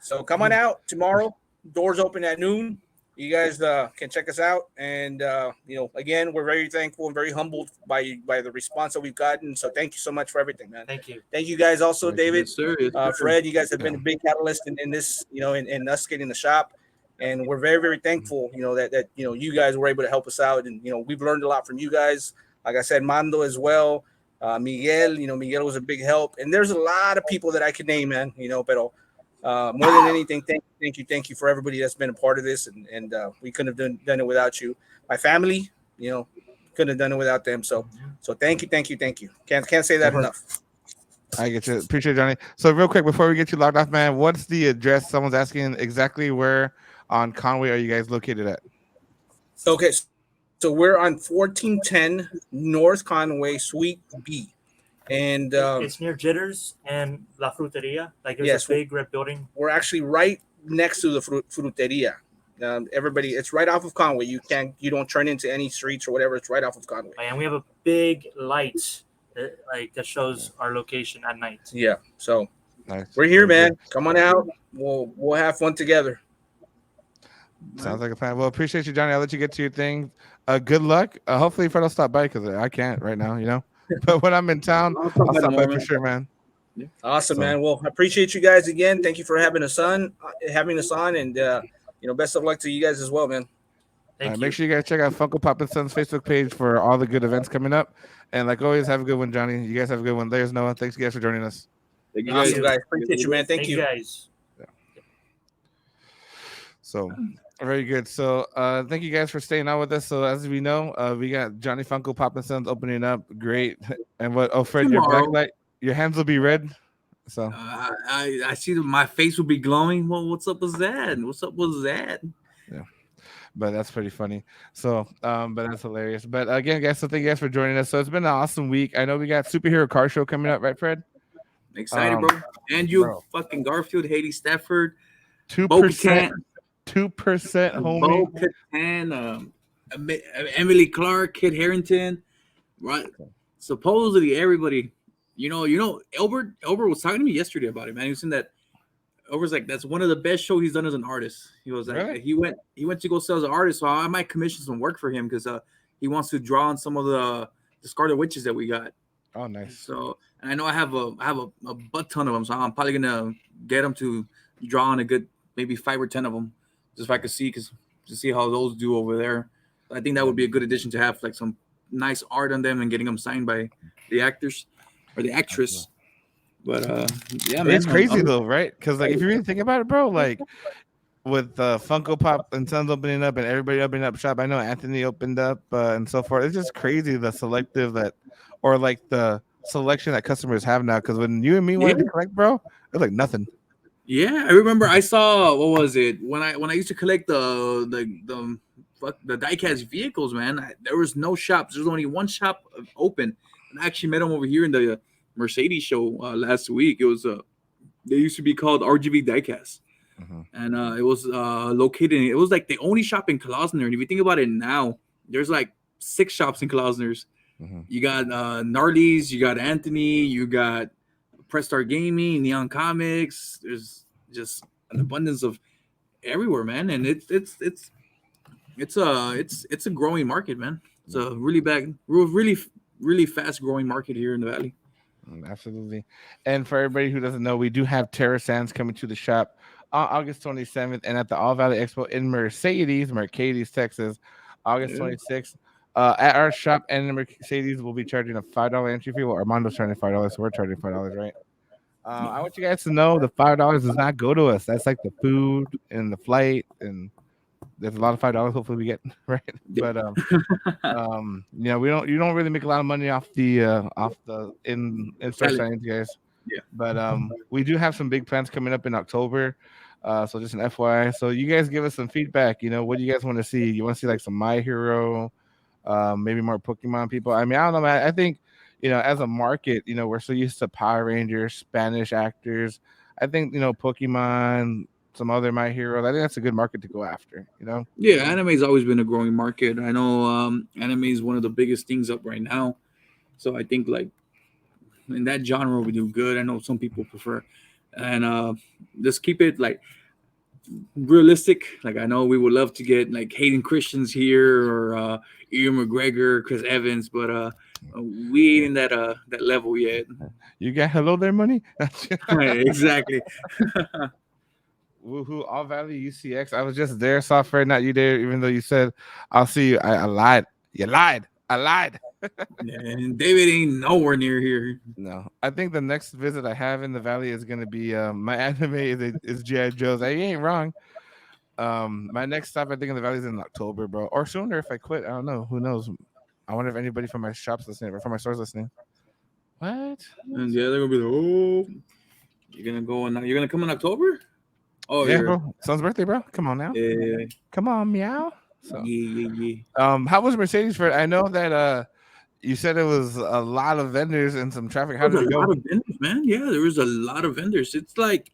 So come on out tomorrow. Doors open at noon. You guys can check us out, and again, we're very thankful and very humbled by the response that we've gotten. So thank you so much for everything, man. Thank you. Thank you guys also, David, Yes, sir. Yes, sir. Fred. You guys have been a big catalyst in this, in us getting the shop, and we're very, very thankful. That you guys were able to help us out, and we've learned a lot from you guys. Like I said, Mando as well, Miguel. Miguel was a big help, and there's a lot of people that I could name, man. But more than anything, thank you for everybody that's been a part of this, and we couldn't have done it without you. My family, couldn't have done it without them. So thank you. Can't say that enough. I get you. Appreciate it, Johnny. So real quick before we get you logged off, man, what's the address? Someone's asking exactly where on Conway are you guys located at? Okay, so we're on 1410 North Conway, Suite B. And it's near Jitters and La Fruteria. Like there's a big red building. We're actually right next to the Fruteria. Everybody, it's right off of Conway. You don't turn into any streets or whatever. It's right off of Conway. And we have a big light that shows our location at night. Yeah. So nice. We're here, man. Come on out. We'll have fun together. Sounds like a plan. Well, appreciate you, Johnny. I'll let you get to your thing. Good luck. Hopefully Fred will stop by because I can't right now, But when I'm in town, I'll stop by for sure, man. Awesome, man. Well, I appreciate you guys again. Thank you for having us on, and best of luck to you guys as well, man. Thank you. Make sure you guys check out Funko Pop and Sons Facebook page for all the good events coming up. And like always, have a good one, Johnny. You guys have a good one. There's Noah. Thanks, you guys, for joining us. Thank you guys. Appreciate you, man. Thank you guys. So Very good. So, thank you guys for staying on with us. So, as we know, we got Johnny Funko Pop and Sons opening up. Great. And what? Oh, Fred, your black Tomorrow, light, your hands will be red. So, I see that my face will be glowing. Well, what's up with that? What's up with that? yeah, but that's pretty funny. So, but that's hilarious. But again, guys, so thank you guys for joining us. So it's been an awesome week. I know we got superhero car show coming up, right, Fred? Excited, bro. And you, Bro, fucking Garfield, Haiti Stafford, 2%, Bo-Katan, 2%, homie. Bo-Katan, Emily Clark, Kid Harrington, right? Supposedly everybody, Elbert was talking to me yesterday about it, man. He was saying that Elbert's like that's one of the best shows he's done as an artist. He was like Really? he went to go sell as an artist, so I might commission some work for him because he wants to draw on some of the Scarlet Witches that we got. Oh, nice. So, and I know I have a butt ton of them, so I'm probably gonna get him to draw on a good maybe 5 or 10 of them, just if I could see, to see how those do over there. I think that would be a good addition to have like some nice art on them and getting them signed by the actors or the actress. But yeah, man, It's crazy though, right? Because like if you really think about it, bro, like with Funko Pop and Sons opening up and everybody opening up shop, I know Anthony opened up and so forth. It's just crazy the selective that, or like the selection that customers have now. Because when you and me wanted to collect, bro, it's like nothing. Yeah, I remember I saw what was it when I used to collect the diecast vehicles, man. There was no shops. There's only one shop open, and I actually met him over here in the Mercedes show last week. It was they used to be called RGB Diecast, and it was located. It was like the only shop in Klausner. And if you think about it now, there's like 6 shops in Klausner's. You got Gnarly's, you got Anthony, you got Press Start Gaming, Neon Comics. There's just an abundance of everywhere, man, and it's a growing market, man. It's a really fast growing market here in the valley. Absolutely. And for everybody who doesn't know, we do have Terra Sands coming to the shop on August 27th and at the All Valley Expo in Mercedes, Texas, August 26th. At our shop and in Mercedes, we'll be charging a $5 entry fee. Well, Armando's charging $5, so we're charging $5, right? I want you guys to know the $5 does not go to us. That's like the food and the flight, and there's a lot of $5. Hopefully, we get right. But you don't really make a lot of money off the in store signings, guys. Yeah. But we do have some big plans coming up in October. So just an FYI. So you guys give us some feedback. What do you guys want to see? You want to see like some My Hero, maybe more Pokemon people? I mean, I don't know, man. I think as a market, we're so used to Power Rangers, Spanish actors. I think Pokemon, some other My Heroes. I think that's a good market to go after. Yeah, anime's always been a growing market. I know anime is one of the biggest things up right now. So I think like in that genre we do good. I know some people prefer, and just keep it like realistic. Like I know we would love to get like Hayden Christians here or Ian McGregor, Chris Evans, but we ain't in that level yet. You got hello there money. Exactly. Woohoo! All Valley UCX. I was just there, software, not you there. Even though you said I'll see you, I lied. You lied. I lied. And David ain't nowhere near here. No, I think the next visit I have in the valley is gonna be my anime is G.I. Joe's. I ain't wrong. My next stop I think in the valley is in October, bro, or sooner if I quit. I don't know. Who knows? I wonder if anybody from my shop's listening or from my stores listening. What? And yeah, they're gonna be like, oh, you're gonna come in October? Oh yeah, bro. Son's birthday, bro. Come on now. Yeah. Come on, meow. So, yeah. How was Mercedes for? I know that you said it was a lot of vendors and some traffic. How did it go? A lot of vendors, man. Yeah, there was a lot of vendors. It's like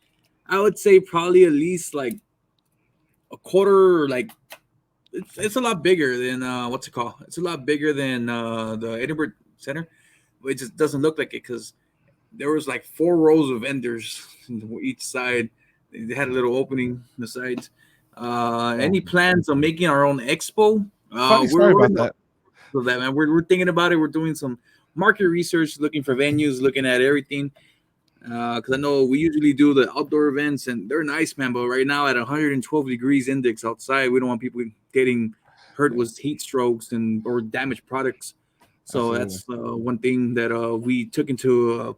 I would say probably at least like a quarter. Like it's a lot bigger than what's it called? It's a lot bigger than the Edinburgh Center, but it just doesn't look like it because there was like 4 rows of vendors on each side. They had a little opening on the sides. Any plans on making our own expo? Sorry about that. So that man, we're thinking about it. We're doing some market research, looking for venues, looking at everything. Because I know we usually do the outdoor events, and they're nice, man. But right now, at 112 degrees index outside, we don't want people getting hurt with heat strokes or damaged products. So that's one thing that we took into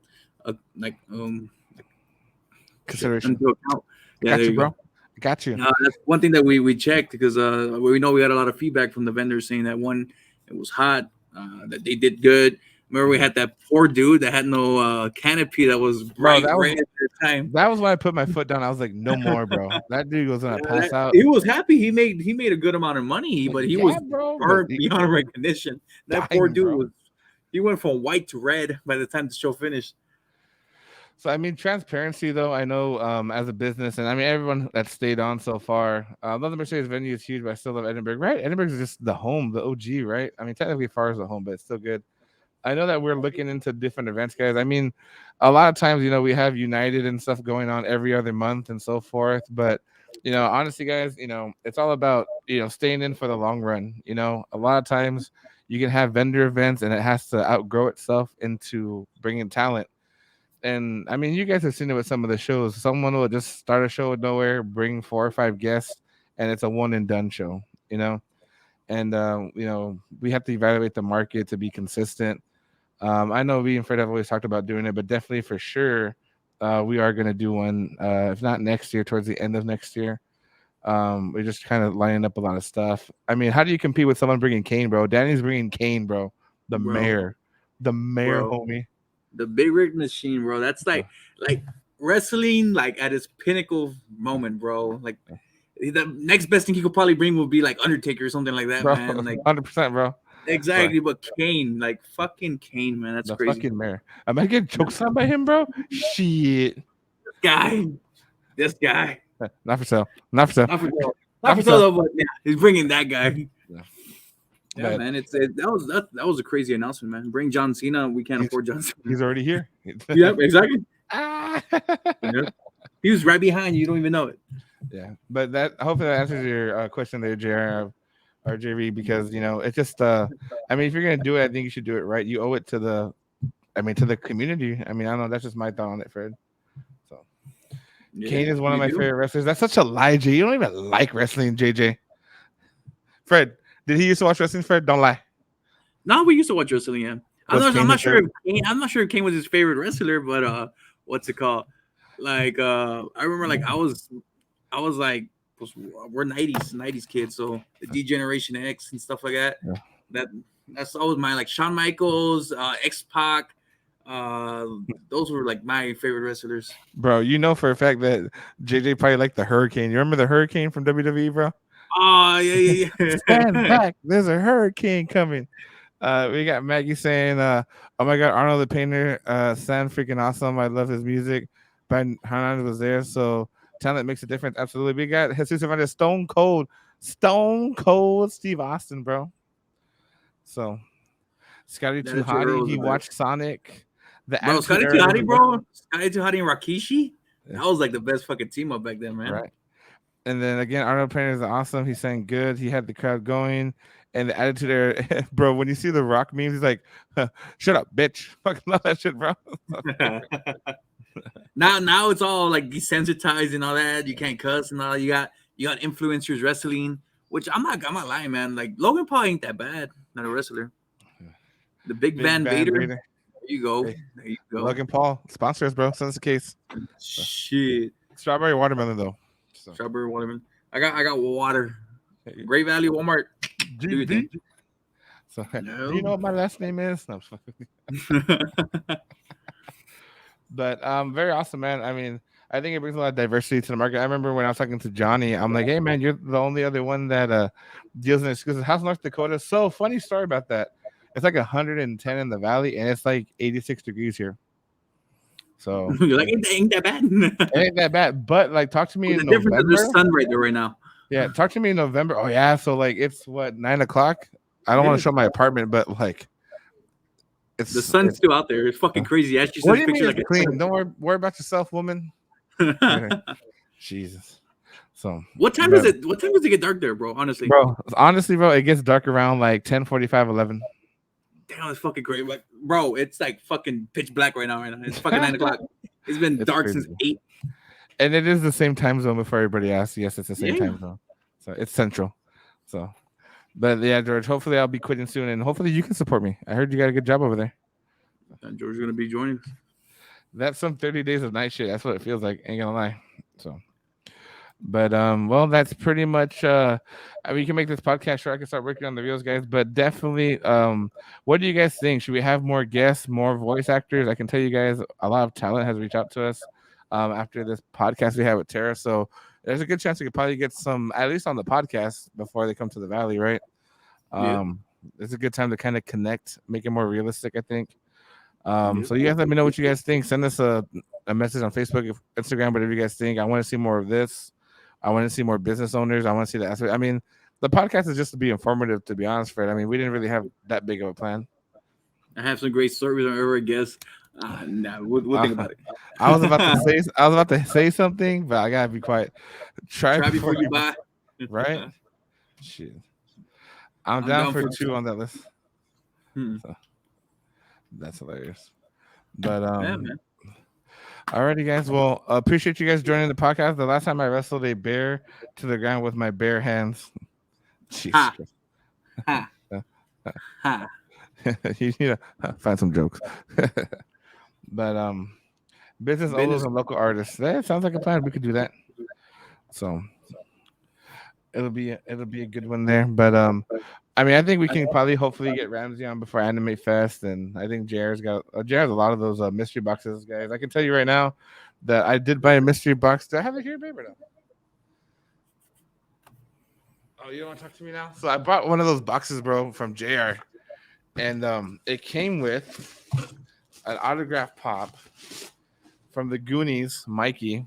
consideration. Into account. Yeah, Got there you, you bro. go. Got you. That's one thing that we checked because we know we got a lot of feedback from the vendors saying that one, it was hot, that they did good. Remember we had that poor dude that had no canopy that was Bro, bright red at the time. That was when I put my foot down. I was like, no more, bro. That dude was gonna pass out. He was happy. He made a good amount of money, but he was bro, burnt beyond recognition. That poor dying, dude bro. he went from white to red by the time the show finished. So I mean, transparency though. I know as a business, and I mean everyone that stayed on so far. Love the Mercedes venue is huge, but I still love Edinburgh. Right, Edinburgh is just the home, the OG. Right. I mean, technically far as the home, but it's still good. I know that we're looking into different events, guys. I mean, a lot of times, we have United and stuff going on every other month and so forth. But, honestly, guys, it's all about, staying in for the long run. A lot of times you can have vendor events and it has to outgrow itself into bringing talent. And I mean, you guys have seen it with some of the shows. Someone will just start a show with nowhere, bring 4 or 5 guests, and it's a one and done show, And, we have to evaluate the market to be consistent. I know we and Fred have always talked about doing it, but definitely for sure, we are going to do one. If not next year, towards the end of next year. We're just kind of lining up a lot of stuff. I mean, how do you compete with someone bringing Kane, bro? Danny's bringing Kane, bro. The mayor, Bro. homie. The Big Rig Machine, bro. That's like wrestling, like at its pinnacle moment, bro. Like the next best thing he could probably bring would be like Undertaker or something like that, Bro, man. Like 100%, bro. exactly, but Kane, like fucking Kane, man. That's The crazy. fucking mayor. I might get chokeslammed by him, bro. Shit. This guy. Not for sale. Not for sale. Not for sale, though, but yeah, he's bringing that guy. Yeah, Yeah, man. That was a crazy announcement, man. Bring John Cena. We can't afford John Cena. He's already here. Yeah, exactly. Ah. Yeah. He was right behind you. You don't even know it. Yeah, but hopefully that answers your question there, JR or JV, because it's just I mean, if you're gonna do it, I think you should do it right. You owe it to the community. I mean, I don't know. That's just my thought on it, Fred. So Yeah, Kane is one of my favorite wrestlers. That's such a lie, Jay. You don't even like wrestling, JJ. Fred, did he used to watch wrestling? Fred, don't lie. No, we used to watch wrestling. Yeah, I'm not sure if Kane was his favorite wrestler, but what's it called? Like I remember, like I was like, we're '90s kids, so the D Generation X and stuff like that. Yeah. That's always my like Shawn Michaels, X-Pac. Those were like my favorite wrestlers. Bro, you know for a fact that JJ probably liked the Hurricane. You remember the Hurricane from WWE, bro? Oh yeah. Stand back! There's a hurricane coming. We got Maggie saying, "Oh my God, Arnold the Painter, sound freaking awesome. I love his music." But Hernandez was there, so talent makes a difference. Absolutely. We got Jesus Hernandez, Stone Cold Steve Austin, bro. So Scotty Too Hottie, he watched Sonic. Scotty Too Hottie, bro. Scotty Too Hottie and Rikishi. Yeah. That was like the best fucking team up back then, man. Right. And then again, Arnold Painter is awesome. He sang good. He had the crowd going. And the attitude there, bro, when you see the Rock memes, he's like, shut up, bitch. Fucking love that shit, bro. Now it's all like desensitized and all that. You can't cuss and all. You got influencers wrestling, which I'm not lying, man. Like Logan Paul ain't that bad, not a wrestler. The Big Van Vader. There you go. Hey, there you go. Logan Paul, sponsor us, bro. Send us a case. Shit. Strawberry watermelon though. So. Strawberry watermelon. I got water. Great Value, Walmart. So, no. Do you know what my last name is? No. But very awesome, man. I mean, I think it brings a lot of diversity to the market. I remember when I was talking to Johnny, I'm like, hey, man, you're the only other one that deals in exclusive. How's North Dakota? So funny story about that. It's like 110 in the valley, and it's like 86 degrees here. So you're like, ain't that bad. It ain't that bad. But like, talk to me in November. There's sun right there right now. Yeah, talk to me in November. Oh yeah, so like it's what 9 o'clock. I don't want to show my apartment, but like, the sun's still out there. It's fucking crazy. Actually, what do you mean it's clean? Don't worry about yourself, woman. Jesus. So what time is it? What time does it get dark there, bro? Honestly, bro, it gets dark around like 10:45, 11. Damn, it's fucking great. Like, bro, it's like fucking pitch black right now. It's fucking 9 o'clock. It's been dark since 8. And it is the same time zone before everybody asks. Yes, it's the same time zone. So it's central. So, but yeah, George, hopefully I'll be quitting soon, and hopefully you can support me. I heard you got a good job over there. George's going to be joining us. That's some 30 days of night shit. That's what it feels like. Ain't gonna lie. So, But well, that's pretty much. I mean, you can make this podcast sure I can start working on the reels, guys. But definitely, what do you guys think? Should we have more guests, more voice actors? I can tell you guys, a lot of talent has reached out to us after this podcast we had with Tara. So there's a good chance we could probably get some, at least on the podcast, before they come to the Valley, right? Yeah. It's a good time to kind of connect, make it more realistic, I think. Yeah. So you guys let me know what you guys think. Send us a message on Facebook, Instagram, whatever you guys think. I want to see more of this. I want to see more business owners. I want to see the aspect. I mean, the podcast is just to be informative, to be honest, Fred. I mean, we didn't really have that big of a plan. I have some great stories on every guest. Nah, we'll think about it. I was about to say something, but I gotta be quiet. Try before you buy. Right? Shit. I'm down for 2 on that list. So, that's hilarious. But Yeah, man. alrighty, guys. Well, appreciate you guys joining the podcast. The last time I wrestled a bear to the ground with my bare hands. Jesus. Ha. Christ. Ha. Ha. You need to find some jokes. But business owners and local artists. That sounds like a plan. We could do that. So it'll be a good one there. But I mean, I think we can probably hopefully get Ramsey on before Animate Fest, and I think JR's got JR's a lot of those mystery boxes, guys. I can tell you right now that I did buy a mystery box. Do I have it here, babe, or no? Oh, you don't want to talk to me now? So I bought one of those boxes, bro, from JR, and it came with an autograph pop from the Goonies, Mikey.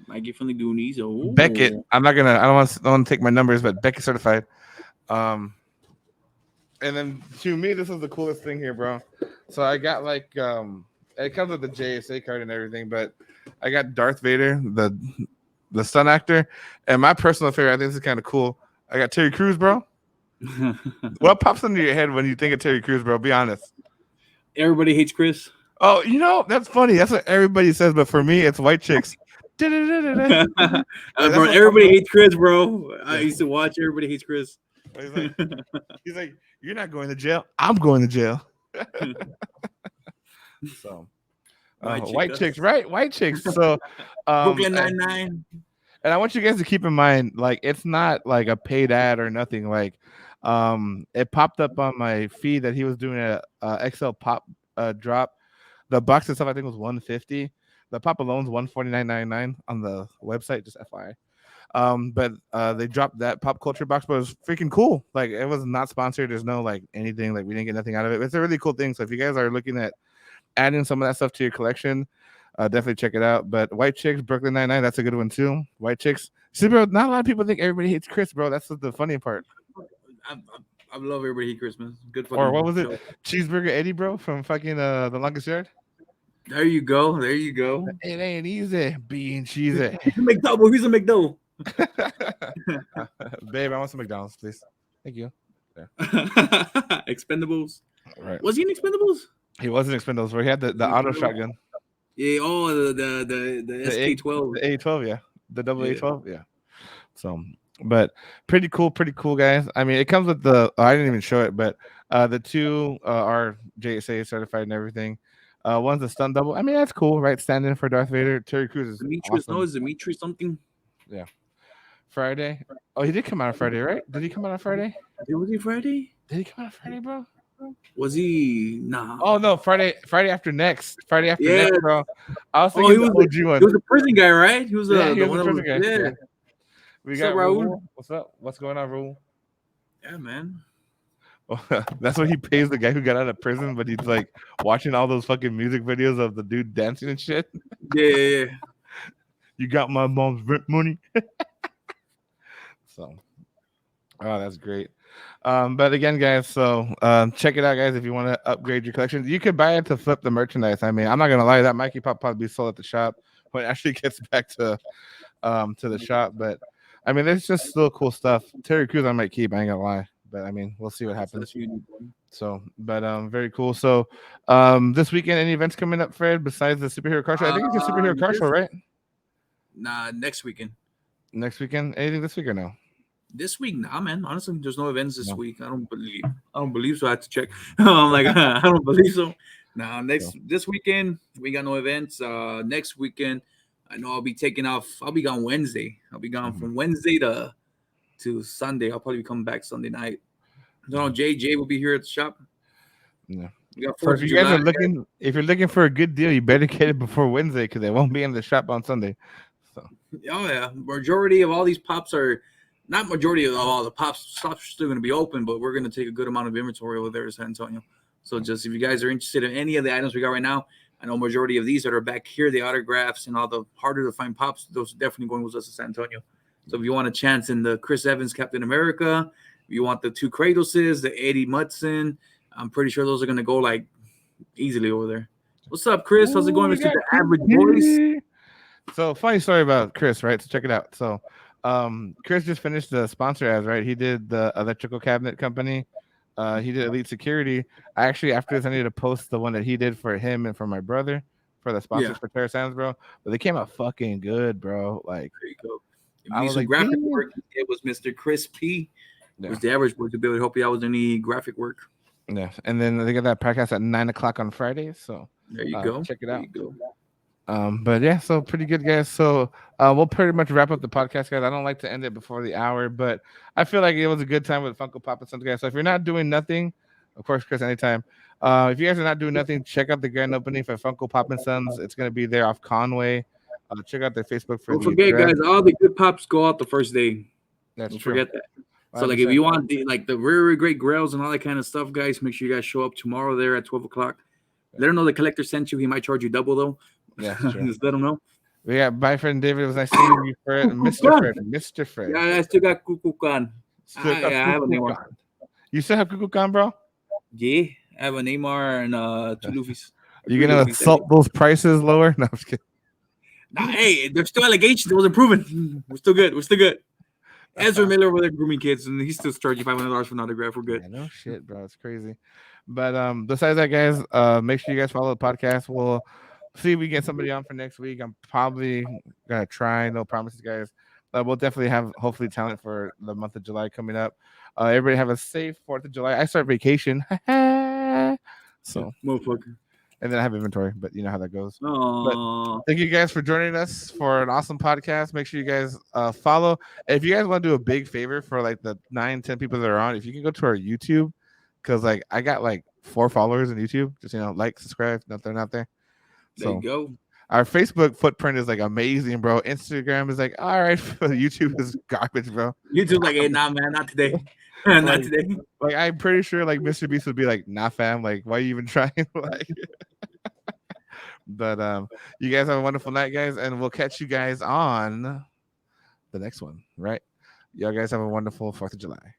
Mikey from the Goonies. Oh, Beckett. I don't want to take my numbers, but Beckett certified. And then to me, this is the coolest thing here, bro. So I got like it comes with the JSA card and everything, but I got Darth Vader, the stunt actor, and my personal favorite. I think this is kind of cool. I got Terry Crews, bro. What pops into your head when you think of Terry Crews, bro? Be honest. Everybody hates Chris. Oh, that's funny. That's what everybody says, but for me, it's white chicks. Bro, everybody hates Chris, bro. I used to watch Everybody Hates Chris. He's like, you're not going to jail. I'm going to jail. So, white chicks, right? White chicks. So, Brooklyn Nine-Nine. And I want you guys to keep in mind, like, it's not like a paid ad or nothing. Like, it popped up on my feed that he was doing a XL pop drop. The box itself, I think, was $150. The pop alone's $149.99 on the website, just FYI. But they dropped that pop culture box, but it was freaking cool. Like, it was not sponsored. There's no like anything. Like, we didn't get nothing out of it. It's a really cool thing. So if you guys are looking at adding some of that stuff to your collection, definitely check it out. But White Chicks, Brooklyn Nine-Nine, that's a good one too. White Chicks. See, bro, not a lot of people think Everybody Hates Chris, bro. That's the funny part. I love Everybody Hates Christmas. Good. Or what was it? Cheeseburger Eddie, bro, from fucking The Longest Yard. There you go. There you go. It ain't easy being cheesy. He's a McDouble. He's a McDouble. Babe, I want some McDonald's, please. Thank you. Yeah. Expendables. Right. Was he in Expendables? He wasn't Expendables, bro. He had the auto shotgun. Yeah. Oh, the SK-12. The A12, yeah. The double A12, yeah. So, but pretty cool, guys. I mean, it comes with I didn't even show it, but the two are JSA certified and everything. One's a stunt double. I mean, that's cool, right? Standing for Darth Vader. Terry Crews is Demetrius. awesome. No, is Demetrius something? Yeah. Friday. Oh, he did come out on Friday, right? Did he come out on Friday? Was he Friday? Did he come out on Friday, bro? Was he? Nah. Oh no, Friday after next. Friday after next, bro. I was thinking he was the OG one. He was a prison guy, right? He was the prison guy. Yeah. We got Raul. What's up? What's going on, Raul? Yeah, man. That's what he pays the guy who got out of prison, but he's like watching all those fucking music videos of the dude dancing and shit. Yeah. You got my mom's rent money. So, oh, that's great. But again, guys, so check it out, guys. If you want to upgrade your collection, you could buy it to flip the merchandise. I mean, I'm not gonna lie, that Mikey Pop probably sold at the shop when it actually gets back to the shop. But I mean, there's just still cool stuff. Terry Crews I might keep. I ain't gonna lie. But I mean, we'll see what happens. So, but very cool. So, this weekend, any events coming up, Fred? Besides the superhero car show, I think it's a superhero car show, right? Nah, next weekend. Next weekend, anything this week or no? This week, nah, man. Honestly, there's no events this week. I don't believe so. I have to check. I'm like, I don't believe so. Nah, this weekend we got no events. Next weekend, I know I'll be taking off. I'll be gone Wednesday. I'll be gone Mhm. from Wednesday to Sunday. I'll probably come back Sunday night. No, JJ will be here at the shop. Yeah. We got So 4th if of you guys July. are looking, if you're looking for a good deal, you better get it before Wednesday because they won't be in the shop on Sunday. So Oh yeah, majority of all these pops are not majority of all the pops. Shops are still going to be open, but we're going to take a good amount of inventory over there in San Antonio. So just if you guys are interested in any of the items we got right now, I know majority of these that are back here, the autographs and all the harder to find pops, those are definitely going with us to San Antonio. So if you want a chance in the Chris Evans Captain America, if you want the 2 Kratoses, the Eddie Mudson, I'm pretty sure those are going to go like easily over there. What's up, Chris? How's it going, Ooh, Mr. The Average Voice? So funny story about Chris, right? So check it out. So Chris just finished the sponsor ads, right? He did the electrical cabinet company. He did Elite Security. I actually after this I need to post the one that he did for him and for my brother for the sponsors for Terra Sounds, bro. But they came out fucking good, bro. Like There you go. If I you need was some like, graphic damn. work, it was Mr. Chris P. Yeah. Was the average boy to be able to help you out with any graphic work. Yeah, and then they got that podcast at 9 o'clock on Fridays. So There you go. check it There out. you go. But yeah, so pretty good, guys. So we'll pretty much wrap up the podcast, guys. I don't like to end it before the hour, but I feel like it was a good time with Funko Pop and Sons, guys. So if you're not doing nothing, of course, Chris, anytime. If you guys are not doing nothing, check out the grand opening for Funko Pop and Sons. It's gonna be there off Conway. Check out their Facebook for Don't the forget, address. guys, all the good pops go out the first day. That's Don't true. forget that. So, like, if you want the very great grails and all that kind of stuff, guys, make sure you guys show up tomorrow there at 12 o'clock. Let him know the collector sent you. He might charge you double, though. Yeah, true. Just let him know. We got my friend David. It was nice seeing you, Fred. Mr. Fred. Mr. Fred. Yeah, I still got Kukulkan. Still got I have a Neymar. Kukulkan. You still have Kukulkan, bro? Yeah, I have a Neymar and 2 Luffy's. You gonna assault those prices lower? No, I'm just kidding. Nah, hey, there's still allegations. It wasn't proven. We're still good. We're still good. Ezra Miller over there grooming kids, and he's still charging $500 for an autograph. We're good. Yeah, no shit, bro. It's crazy. But besides that, guys, make sure you guys follow the podcast. We'll see if we get somebody on for next week. I'm probably gonna try. No promises, guys. We'll definitely have hopefully talent for the month of July coming up. Everybody have a safe 4th of July. I start vacation. So Motherfucker. and then I have inventory, but you know how that goes. Aww. Thank you guys for joining us for an awesome podcast. Make sure you guys follow. If you guys want to do a big favor for like the 9-10 people that are on, if you can go to our YouTube, because like I got like 4 followers on YouTube. Just like, subscribe, nothing out there. There you go. Our Facebook footprint is like amazing, bro. Instagram is like all right. YouTube is garbage, bro. YouTube's like, hey, nah, man, not today. Not today. Like I'm pretty sure like Mr. Beast would be like, nah, fam. Like, why are you even trying? Like. But you guys have a wonderful night, guys, and we'll catch you guys on the next one, right? Y'all guys have a wonderful 4th of July.